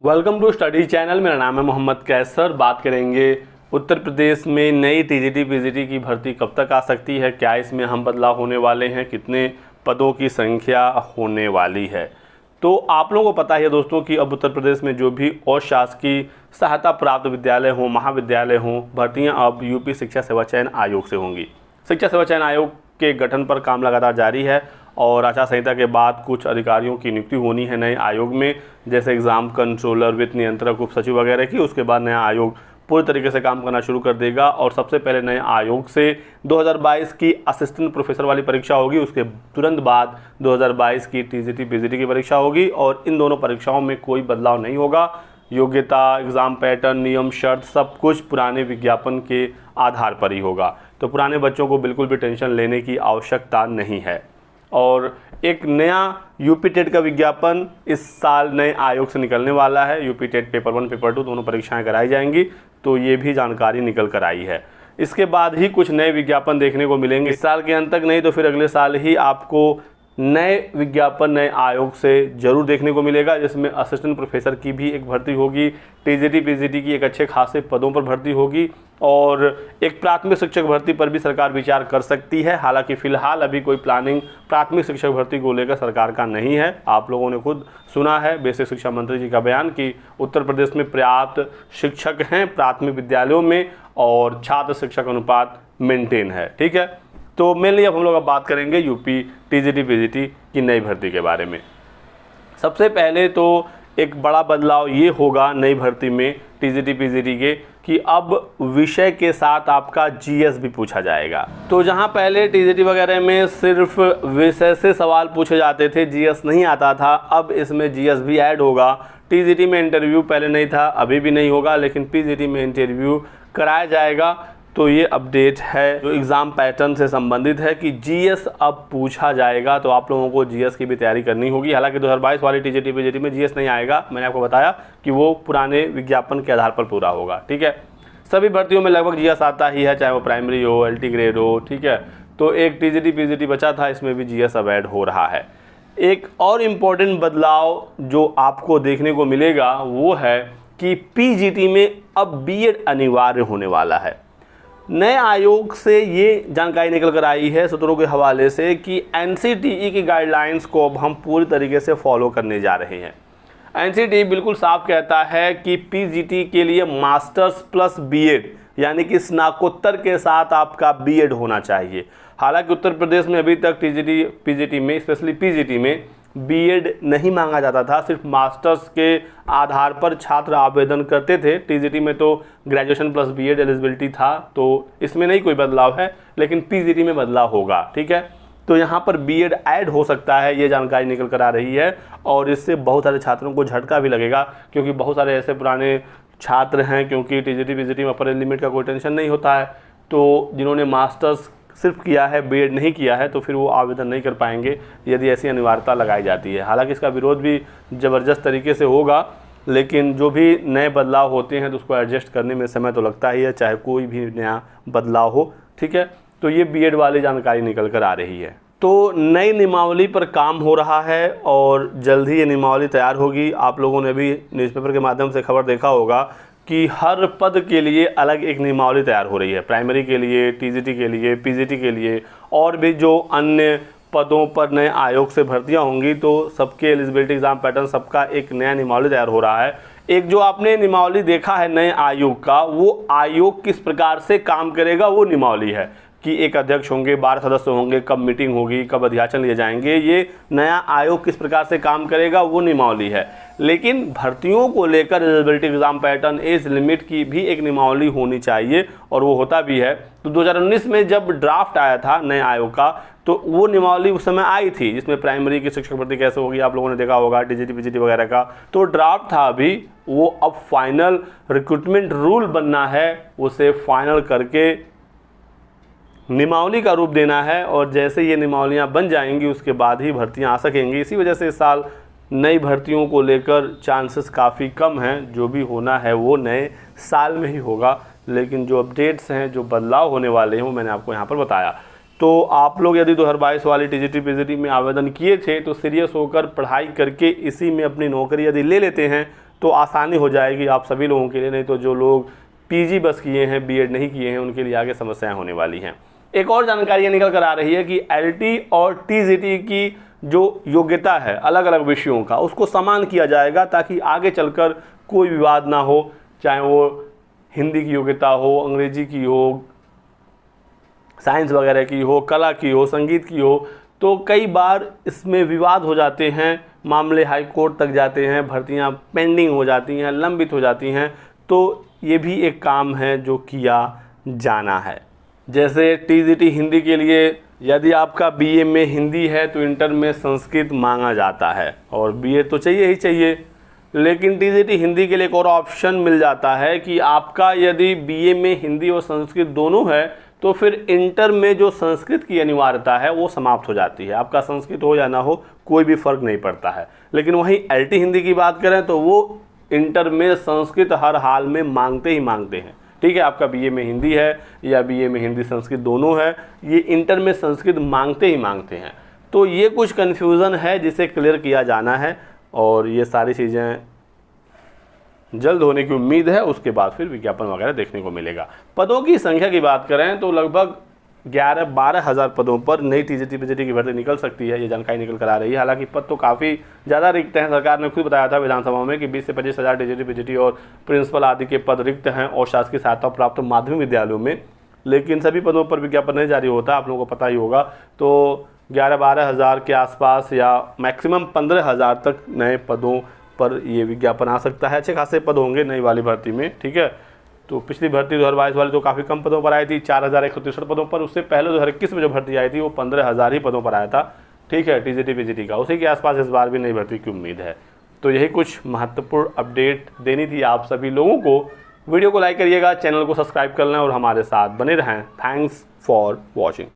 Welcome to study channel. मेरा नाम है मोहम्मद कैसर। बात करेंगे उत्तर प्रदेश में नई टीजीटी पीजीटी की भर्ती कब तक आ सकती है, क्या इसमें हम बदलाव होने वाले हैं, कितने पदों की संख्या होने वाली है। तो आप लोगों को पता है दोस्तों कि अब उत्तर प्रदेश में जो भी अशासकीय सहायता प्राप्त विद्यालय हों, महाविद्यालय हों, भर्तियाँ अब यूपी शिक्षा सेवा चयन आयोग से होंगी। शिक्षा सेवा चयन आयोग के गठन पर काम लगातार जारी है और आचार संहिता के बाद कुछ अधिकारियों की नियुक्ति होनी है नए आयोग में, जैसे एग्ज़ाम कंट्रोलर, वित्त नियंत्रक, उप सचिव वगैरह की। उसके बाद नया आयोग पूरी तरीके से काम करना शुरू कर देगा और सबसे पहले नए आयोग से 2022 की असिस्टेंट प्रोफेसर वाली परीक्षा होगी। उसके तुरंत बाद 2022 की टीजीटी पीजीटी की परीक्षा होगी और इन दोनों परीक्षाओं में कोई बदलाव नहीं होगा। योग्यता, एग्ज़ाम पैटर्न, नियम, शर्त सब कुछ पुराने विज्ञापन के आधार पर ही होगा। तो पुराने बच्चों को बिल्कुल भी टेंशन लेने की आवश्यकता नहीं है। और एक नया यूपी टेट का विज्ञापन इस साल नए आयोग से निकलने वाला है। यूपी टेट पेपर 1 पेपर 2 दोनों परीक्षाएं कराई जाएंगी, तो ये भी जानकारी निकल कर आई है। इसके बाद ही कुछ नए विज्ञापन देखने को मिलेंगे इस साल के अंत तक, नहीं तो फिर अगले साल ही आपको नए विज्ञापन नए आयोग से जरूर देखने को मिलेगा, जिसमें असिस्टेंट प्रोफेसर की भी एक भर्ती होगी, टीजीटी पीजीटी की एक अच्छे खासे पदों पर भर्ती होगी और एक प्राथमिक शिक्षक भर्ती पर भी सरकार विचार कर सकती है। हालांकि फ़िलहाल अभी कोई प्लानिंग प्राथमिक शिक्षक भर्ती को लेकर सरकार का नहीं है। आप लोगों ने खुद सुना है बेसिक शिक्षा मंत्री जी का बयान कि उत्तर प्रदेश में पर्याप्त शिक्षक हैं प्राथमिक विद्यालयों में और छात्र शिक्षक अनुपात मेंटेन है। ठीक है, तो मेनली अब हम लोग बात करेंगे यूपी टीजीटी पीजीटी की नई भर्ती के बारे में। सबसे पहले तो एक बड़ा बदलाव ये होगा नई भर्ती में टीजीटी पीजीटी के कि अब विषय के साथ आपका जीएस भी पूछा जाएगा। तो जहां पहले टीजीटी वगैरह में सिर्फ विषय से सवाल पूछे जाते थे, जीएस नहीं आता था, अब इसमें जीएस भी ऐड होगा। टीजीटी में इंटरव्यू पहले नहीं था, अभी भी नहीं होगा, लेकिन पीजीटी में इंटरव्यू कराया जाएगा। तो ये अपडेट है जो एग्ज़ाम पैटर्न से संबंधित है कि जीएस अब पूछा जाएगा। तो आप लोगों को जीएस की भी तैयारी करनी होगी। हालांकि 2022 वाली टीजीटी पीजीटी में जीएस नहीं आएगा, मैंने आपको बताया कि वो पुराने विज्ञापन के आधार पर पूरा होगा। ठीक है, सभी भर्तियों में लगभग जीएस आता ही है, चाहे वो प्राइमरी हो, एलटी ग्रेड हो। ठीक है, तो एक टीजीटी पीजीटी बचा था, इसमें भी जीएस अब ऐड हो रहा है। एक और इम्पोर्टेंट बदलाव जो आपको देखने को मिलेगा वो है कि पीजीटी में अब बीएड अनिवार्य होने वाला है। नए आयोग से ये जानकारी निकल कर आई है सूत्रों के हवाले से कि एनसीटीई की गाइडलाइंस को अब हम पूरी तरीके से फॉलो करने जा रहे हैं। एनसीटीई बिल्कुल साफ कहता है कि पीजीटी के लिए मास्टर्स प्लस बीएड यानी कि स्नातकोत्तर के साथ आपका बीएड होना चाहिए। हालांकि उत्तर प्रदेश में अभी तक टीजीटी पीजीटी में, स्पेशली पीजीटी में बीएड नहीं मांगा जाता था, सिर्फ मास्टर्स के आधार पर छात्र आवेदन करते थे। टीजीटी में तो ग्रेजुएशन प्लस बीएड एलिजिबिलिटी था, तो इसमें नहीं कोई बदलाव है, लेकिन पीजीटी में बदलाव होगा। ठीक है, तो यहाँ पर बीएड ऐड हो सकता है, ये जानकारी निकल कर आ रही है और इससे बहुत सारे छात्रों को झटका भी लगेगा, क्योंकि बहुत सारे ऐसे पुराने छात्र हैं, क्योंकि टीजीटी पीजीटी में अपर एज लिमिट का कोई टेंशन नहीं होता है, तो जिन्होंने मास्टर्स सिर्फ किया है, बीएड नहीं किया है, तो फिर वो आवेदन नहीं कर पाएंगे यदि ऐसी अनिवार्यता लगाई जाती है। हालांकि इसका विरोध भी ज़बरदस्त तरीके से होगा, लेकिन जो भी नए बदलाव होते हैं तो उसको एडजस्ट करने में समय तो लगता ही है, चाहे कोई भी नया बदलाव हो। ठीक है, तो ये बीएड वाली जानकारी निकल कर आ रही है। तो नई नियमावली पर काम हो रहा है और जल्द ही ये नियमावली तैयार होगी। आप लोगों ने भी न्यूज़पेपर के माध्यम से खबर देखा होगा कि हर पद के लिए अलग एक नियमावली तैयार हो रही है, प्राइमरी के लिए, टीजीटी के लिए, पीजीटी के लिए, और भी जो अन्य पदों पर नए आयोग से भर्तियां होंगी, तो सबके एलिजिबिलिटी एग्जाम पैटर्न सबका एक नया नियमावली तैयार हो रहा है। एक जो आपने नियमावली देखा है नए आयोग का, वो आयोग किस प्रकार से काम करेगा वो नियमावली है कि एक अध्यक्ष होंगे, 12 सदस्य होंगे, कब मीटिंग होगी, कब अध्याचन लिए जाएंगे, ये नया आयोग किस प्रकार से काम करेगा वो नियमावली है। लेकिन भर्तियों को लेकर eligibility exam pattern, age limit की भी एक नियमावली होनी चाहिए और वो होता भी है। तो 2019 में जब ड्राफ्ट आया था नए आयोग का, तो वो नियमावली उस समय आई थी, जिसमें प्राइमरी की शिक्षक भर्ती कैसे होगी आप लोगों ने देखा होगा, टीजीटी पीजीटी वगैरह का तो ड्राफ्ट था अभी। वो अब फाइनल रिक्रूटमेंट रूल बनना है, उसे फाइनल करके नियमावली का रूप देना है और जैसे ये नियमावलियाँ बन जाएंगी उसके बाद ही भर्तियाँ आ सकेंगी। इसी वजह से इस साल नई भर्तियों को लेकर चांसेस काफ़ी कम हैं। जो भी होना है वो नए साल में ही होगा, लेकिन जो अपडेट्स हैं, जो बदलाव होने वाले हैं वो मैंने आपको यहाँ पर बताया। तो आप लोग यदि 2022 वाली टीजीटी पीजीटी में आवेदन किए थे तो सीरियस होकर पढ़ाई करके इसी में अपनी नौकरी यदि ले लेते हैं तो आसानी हो जाएगी आप सभी लोगों के लिए। नहीं तो जो लोग पीजी बस किए हैं, बीएड नहीं किए हैं, उनके लिए आगे समस्याएं होने वाली हैं। एक और जानकारी ये निकल कर आ रही है कि एलटी और टीजीटी की जो योग्यता है अलग अलग विषयों का, उसको समान किया जाएगा ताकि आगे चलकर कोई विवाद ना हो, चाहे वो हिंदी की योग्यता हो, अंग्रेजी की हो, साइंस वगैरह की हो, कला की हो, संगीत की हो। तो कई बार इसमें विवाद हो जाते हैं, मामले हाई कोर्ट तक जाते हैं, भर्तियां पेंडिंग हो जाती हैं, लंबित हो जाती हैं। तो ये भी एक काम है जो किया जाना है। जैसे टीजीटी हिंदी के लिए यदि आपका बीए में हिंदी है तो इंटर में संस्कृत मांगा जाता है, और बीए तो चाहिए ही चाहिए। लेकिन टीजीटी हिंदी के लिए एक और ऑप्शन मिल जाता है कि आपका यदि बीए में हिंदी और संस्कृत दोनों है तो फिर इंटर में जो संस्कृत की अनिवार्यता है वो समाप्त हो जाती है। आपका संस्कृत हो या ना हो कोई भी फर्क नहीं पड़ता है। लेकिन वहीं एलटी हिंदी की बात करें तो वो इंटर में संस्कृत हर हाल में मांगते ही मांगते हैं। ठीक है, आपका बीए में हिंदी है या बीए में हिंदी संस्कृत दोनों है, ये इंटर में संस्कृत मांगते ही मांगते हैं। तो ये कुछ कन्फ्यूज़न है जिसे क्लियर किया जाना है, और ये सारी चीज़ें जल्द होने की उम्मीद है। उसके बाद फिर विज्ञापन वगैरह देखने को मिलेगा। पदों की संख्या की बात करें तो लगभग 11-12 हज़ार पदों पर नई टीजीटी पीजीटी की भर्ती निकल सकती है, ये जानकारी निकल कर आ रही है। हालांकि पद तो काफ़ी ज़्यादा रिक्त हैं। सरकार ने खुद बताया था विधानसभा में कि 20 से 25 हज़ार टीजीटी पीजीटी और प्रिंसिपल आदि के पद रिक्त हैं और शासकीय सहायता प्राप्त माध्यमिक विद्यालयों में। लेकिन सभी पदों पर विज्ञापन नहीं जारी होता, आप लोगों को पता ही होगा। तो 11-12 हज़ार के आसपास या मैक्सिमम 15 हज़ार तक नए पदों पर ये विज्ञापन आ सकता है। अच्छे खासे पद होंगे नई वाली भर्ती में। ठीक है, तो पिछली भर्ती 2022 वाली तो काफ़ी कम पदों पर आई थी, 4163 पदों पर। उससे पहले 2021 में जो भर्ती आई थी वो 15,000 ही पदों पर आया था। ठीक है, टीजीटी पीजीटी का उसी के आसपास इस बार भी नई भर्ती की उम्मीद है। तो यही कुछ महत्वपूर्ण अपडेट देनी थी आप सभी लोगों को। वीडियो को लाइक करिएगा, चैनल को सब्सक्राइब कर लें और हमारे साथ बने रहें। Thanks for watching.